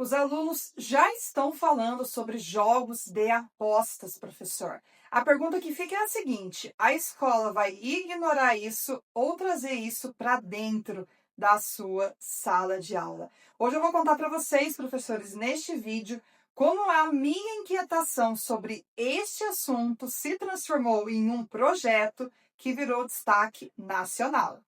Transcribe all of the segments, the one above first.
Os alunos já estão falando sobre jogos de apostas, professor. A pergunta que fica é a seguinte: a escola vai ignorar isso ou trazer isso para dentro da sua sala de aula? Hoje eu vou contar para vocês, professores, neste vídeo, como a minha inquietação sobre este assunto se transformou em um projeto que virou destaque nacional.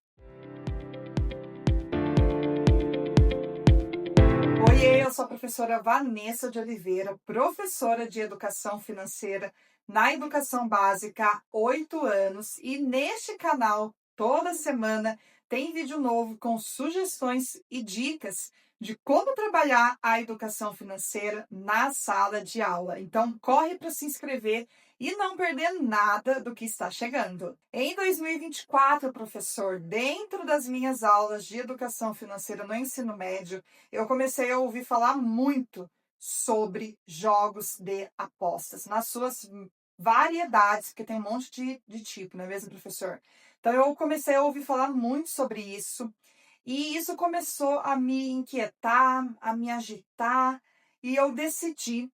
Oiê, eu sou a professora Vanessa de Oliveira, professora de Educação Financeira na Educação Básica há 8 anos e neste canal, toda semana, tem vídeo novo com sugestões e dicas de como trabalhar a educação financeira na sala de aula. Então, corre para se inscrever e não perder nada do que está chegando. Em 2024, professor, dentro das minhas aulas de educação financeira no ensino médio, eu comecei a ouvir falar muito sobre jogos de apostas, nas suas variedades, porque tem um monte de tipo, não é mesmo, professor? Então, eu comecei a ouvir falar muito sobre isso, e isso começou a me inquietar, a me agitar, e eu decidi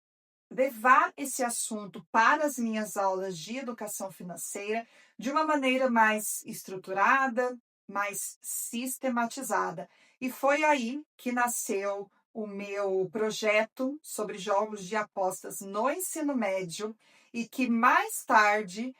levar esse assunto para as minhas aulas de educação financeira de uma maneira mais estruturada, mais sistematizada. E foi aí que nasceu o meu projeto sobre jogos de apostas no ensino médio e que mais tarde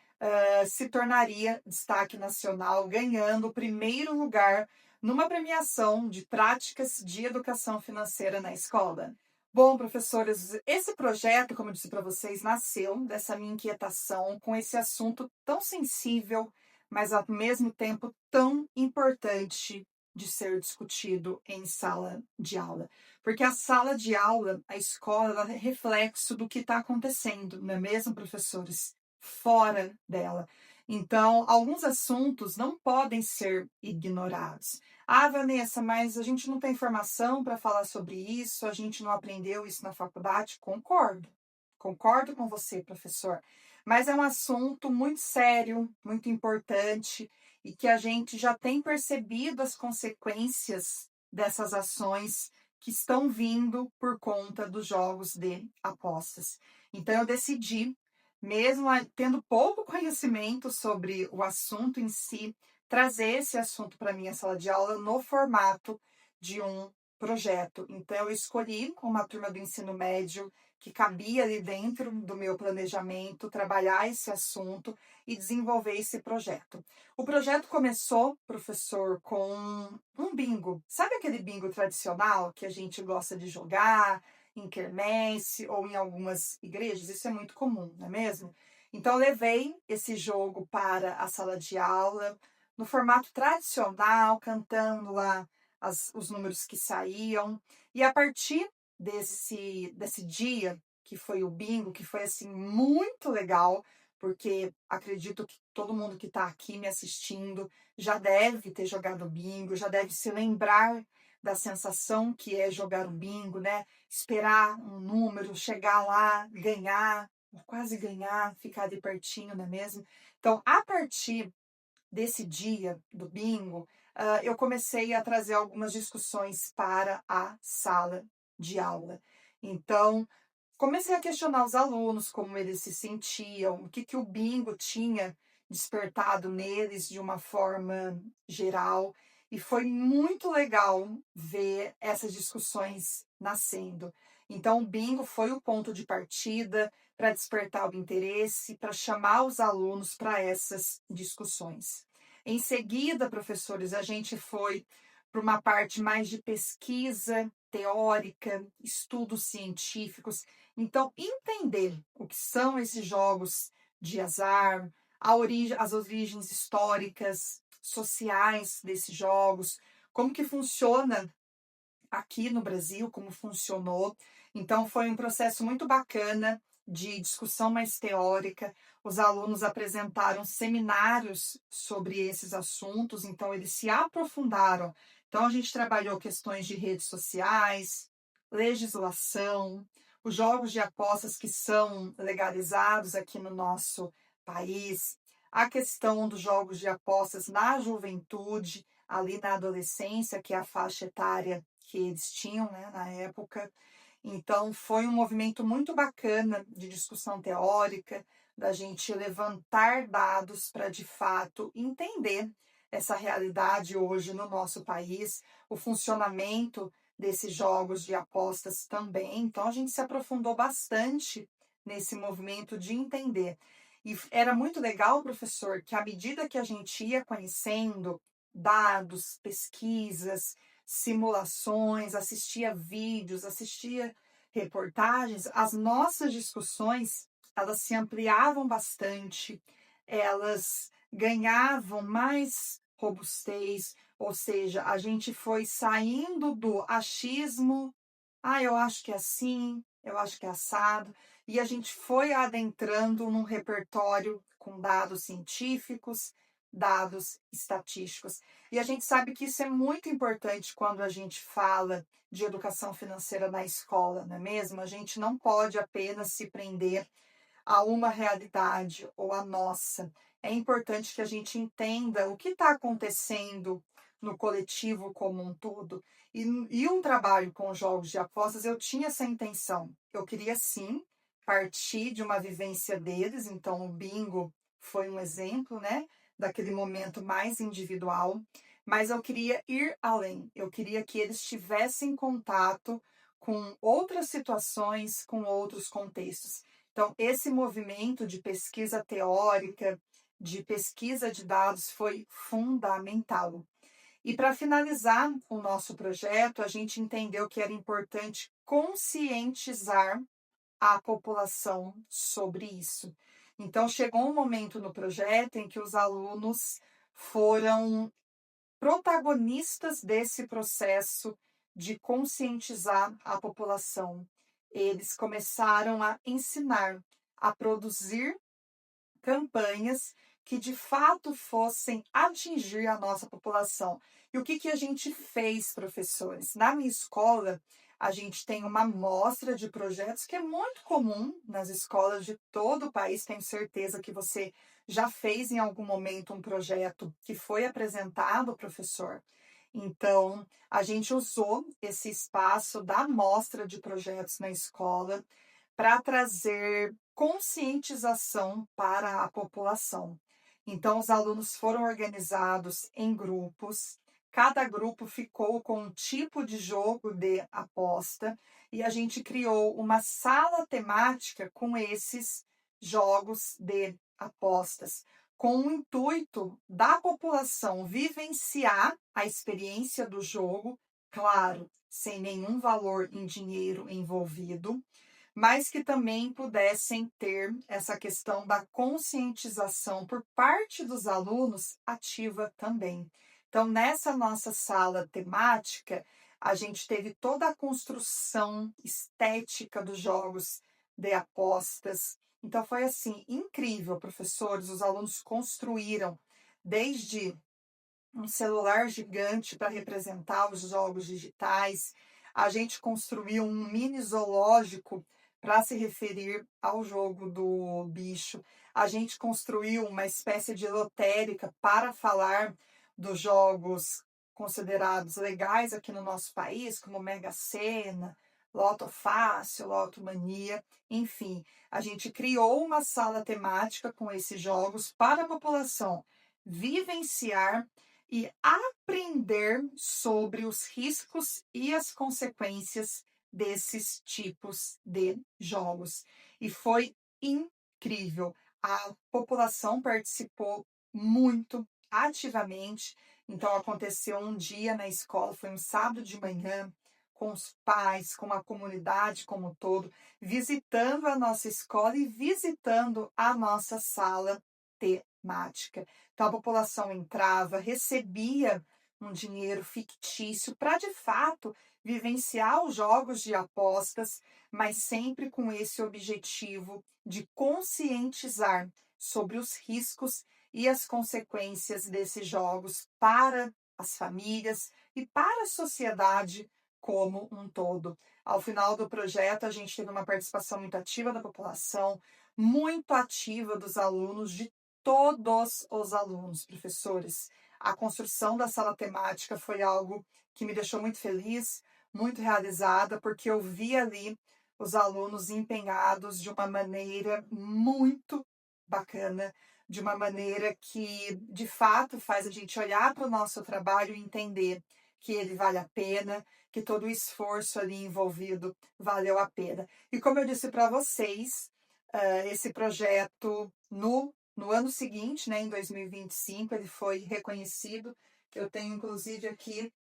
se tornaria destaque nacional, ganhando o primeiro lugar numa premiação de práticas de educação financeira na escola. Bom, professores, esse projeto, como eu disse para vocês, nasceu dessa minha inquietação com esse assunto tão sensível, mas ao mesmo tempo tão importante de ser discutido em sala de aula. Porque a sala de aula, a escola, ela é reflexo do que está acontecendo, não é mesmo, professores? Fora dela. Então, alguns assuntos não podem ser ignorados. Ah, Vanessa, mas a gente não tem informação para falar sobre isso, a gente não aprendeu isso na faculdade. Concordo, concordo com você, professor. Mas é um assunto muito sério, muito importante e que a gente já tem percebido as consequências dessas ações que estão vindo por conta dos jogos de apostas. Então, eu decidi, mesmo tendo pouco conhecimento sobre o assunto em si, trazer esse assunto para a minha sala de aula no formato de um projeto. Então, eu escolhi uma turma do ensino médio que cabia ali dentro do meu planejamento trabalhar esse assunto e desenvolver esse projeto. O projeto começou, professor, com um bingo. Sabe aquele bingo tradicional que a gente gosta de jogar em quermesse ou em algumas igrejas? Isso é muito comum, não é mesmo? Então, eu levei esse jogo para a sala de aula, no formato tradicional, cantando lá os números que saíam. E a partir desse dia, que foi o bingo, que foi assim muito legal, porque acredito que todo mundo que está aqui me assistindo já deve ter jogado bingo, já deve se lembrar da sensação que é jogar o bingo, né? Esperar um número, chegar lá, ganhar, quase ganhar, ficar ali pertinho, não é mesmo? Então, a partir desse dia do bingo, eu comecei a trazer algumas discussões para a sala de aula. Então, comecei a questionar os alunos, como eles se sentiam, o que o bingo tinha despertado neles de uma forma geral. E foi muito legal ver essas discussões nascendo. Então, o bingo foi o ponto de partida para despertar o interesse, para chamar os alunos para essas discussões. Em seguida, professores, a gente foi para uma parte mais de pesquisa teórica, estudos científicos. Então, entender o que são esses jogos de azar, as origens históricas, sociais desses jogos, como que funciona aqui no Brasil, como funcionou. Então, foi um processo muito bacana de discussão mais teórica. Os alunos apresentaram seminários sobre esses assuntos, então, eles se aprofundaram. Então, a gente trabalhou questões de redes sociais, legislação, os jogos de apostas que são legalizados aqui no nosso país, a questão dos jogos de apostas na juventude, ali na adolescência, que é a faixa etária que eles tinham, né, na época. Então, foi um movimento muito bacana de discussão teórica, da gente levantar dados para, de fato, entender essa realidade hoje no nosso país, o funcionamento desses jogos de apostas também. Então, a gente se aprofundou bastante nesse movimento de entender. E era muito legal, professor, que à medida que a gente ia conhecendo dados, pesquisas, simulações, assistia vídeos, assistia reportagens, as nossas discussões, elas se ampliavam bastante, elas ganhavam mais robustez, ou seja, a gente foi saindo do achismo, eu acho que é assim, eu acho que é assado, e a gente foi adentrando num repertório com dados científicos, dados estatísticos. E a gente sabe que isso é muito importante quando a gente fala de educação financeira na escola, não é mesmo? A gente não pode apenas se prender a uma realidade ou a nossa. É importante que a gente entenda o que está acontecendo no coletivo como um todo. E um trabalho com jogos de apostas, eu tinha essa intenção. Eu queria, sim, partir de uma vivência deles. Então, o bingo foi um exemplo, né, daquele momento mais individual. Mas eu queria ir além. Eu queria que eles tivessem contato com outras situações, com outros contextos. Então, esse movimento de pesquisa teórica, de pesquisa de dados foi fundamental. E para finalizar o nosso projeto, a gente entendeu que era importante conscientizar a população sobre isso. Então, chegou um momento no projeto em que os alunos foram protagonistas desse processo de conscientizar a população. Eles começaram a ensinar, a produzir campanhas que de fato fossem atingir a nossa população. E o que a gente fez, professores? Na minha escola, a gente tem uma amostra de projetos que é muito comum nas escolas de todo o país. Tenho certeza que você já fez em algum momento um projeto que foi apresentado, professor. Então, a gente usou esse espaço da amostra de projetos na escola para trazer conscientização para a população. Então, os alunos foram organizados em grupos, cada grupo ficou com um tipo de jogo de aposta e a gente criou uma sala temática com esses jogos de apostas, com o intuito da população vivenciar a experiência do jogo, claro, sem nenhum valor em dinheiro envolvido, mas que também pudessem ter essa questão da conscientização por parte dos alunos ativa também. Então, nessa nossa sala temática, a gente teve toda a construção estética dos jogos de apostas. Então, foi assim, incrível, professores. Os alunos construíram desde um celular gigante para representar os jogos digitais. A gente construiu um mini zoológico para se referir ao jogo do bicho. A gente construiu uma espécie de lotérica para falar dos jogos considerados legais aqui no nosso país, como Mega Sena, Loto Fácil, Loto Mania, enfim. A gente criou uma sala temática com esses jogos para a população vivenciar e aprender sobre os riscos e as consequências desses tipos de jogos. E foi incrível. A população participou muito ativamente. Então, aconteceu um dia na escola, foi um sábado de manhã, com os pais, com a comunidade como um todo, visitando a nossa escola e visitando a nossa sala temática. Então, a população entrava, recebia um dinheiro fictício para, de fato, vivenciar os jogos de apostas, mas sempre com esse objetivo de conscientizar sobre os riscos e as consequências desses jogos para as famílias e para a sociedade como um todo. Ao final do projeto, a gente teve uma participação muito ativa da população, muito ativa dos alunos, de todos os alunos, professores. A construção da sala temática foi algo que me deixou muito feliz, muito realizada, porque eu vi ali os alunos empenhados de uma maneira muito bacana, de uma maneira que, de fato, faz a gente olhar para o nosso trabalho e entender que ele vale a pena, que todo o esforço ali envolvido valeu a pena. E como eu disse para vocês, esse projeto no ano seguinte, né, em 2025, ele foi reconhecido. Eu tenho inclusive aqui,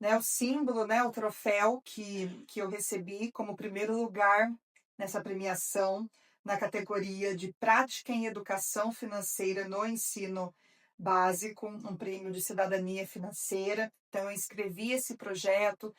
né, o símbolo, né, o troféu que eu recebi como primeiro lugar nessa premiação na categoria de prática em educação financeira no ensino básico, um prêmio de cidadania financeira. Então eu inscrevi esse projeto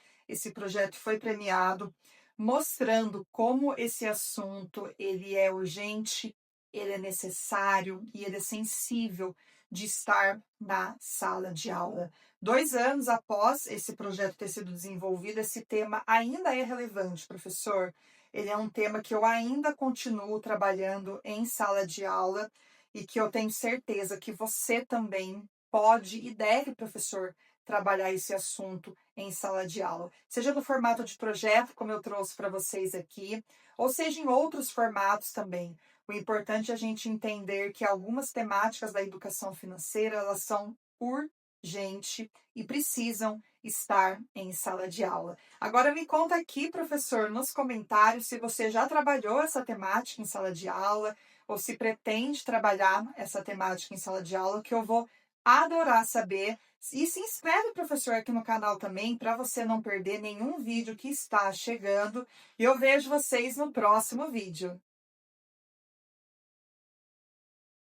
foi premiado, mostrando como esse assunto ele é urgente, ele é necessário e ele é sensível de estar na sala de aula. 2 anos após esse projeto ter sido desenvolvido, esse tema ainda é relevante, professor. Ele é um tema que eu ainda continuo trabalhando em sala de aula e que eu tenho certeza que você também pode e deve, professor, trabalhar esse assunto em sala de aula. Seja no formato de projeto, como eu trouxe para vocês aqui, ou seja em outros formatos também. O importante é a gente entender que algumas temáticas da educação financeira, elas são urgentes e precisam estar em sala de aula. Agora me conta aqui, professor, nos comentários, se você já trabalhou essa temática em sala de aula ou se pretende trabalhar essa temática em sala de aula, que eu vou adorar saber. E se inscreve, professor, aqui no canal também, para você não perder nenhum vídeo que está chegando. E eu vejo vocês no próximo vídeo.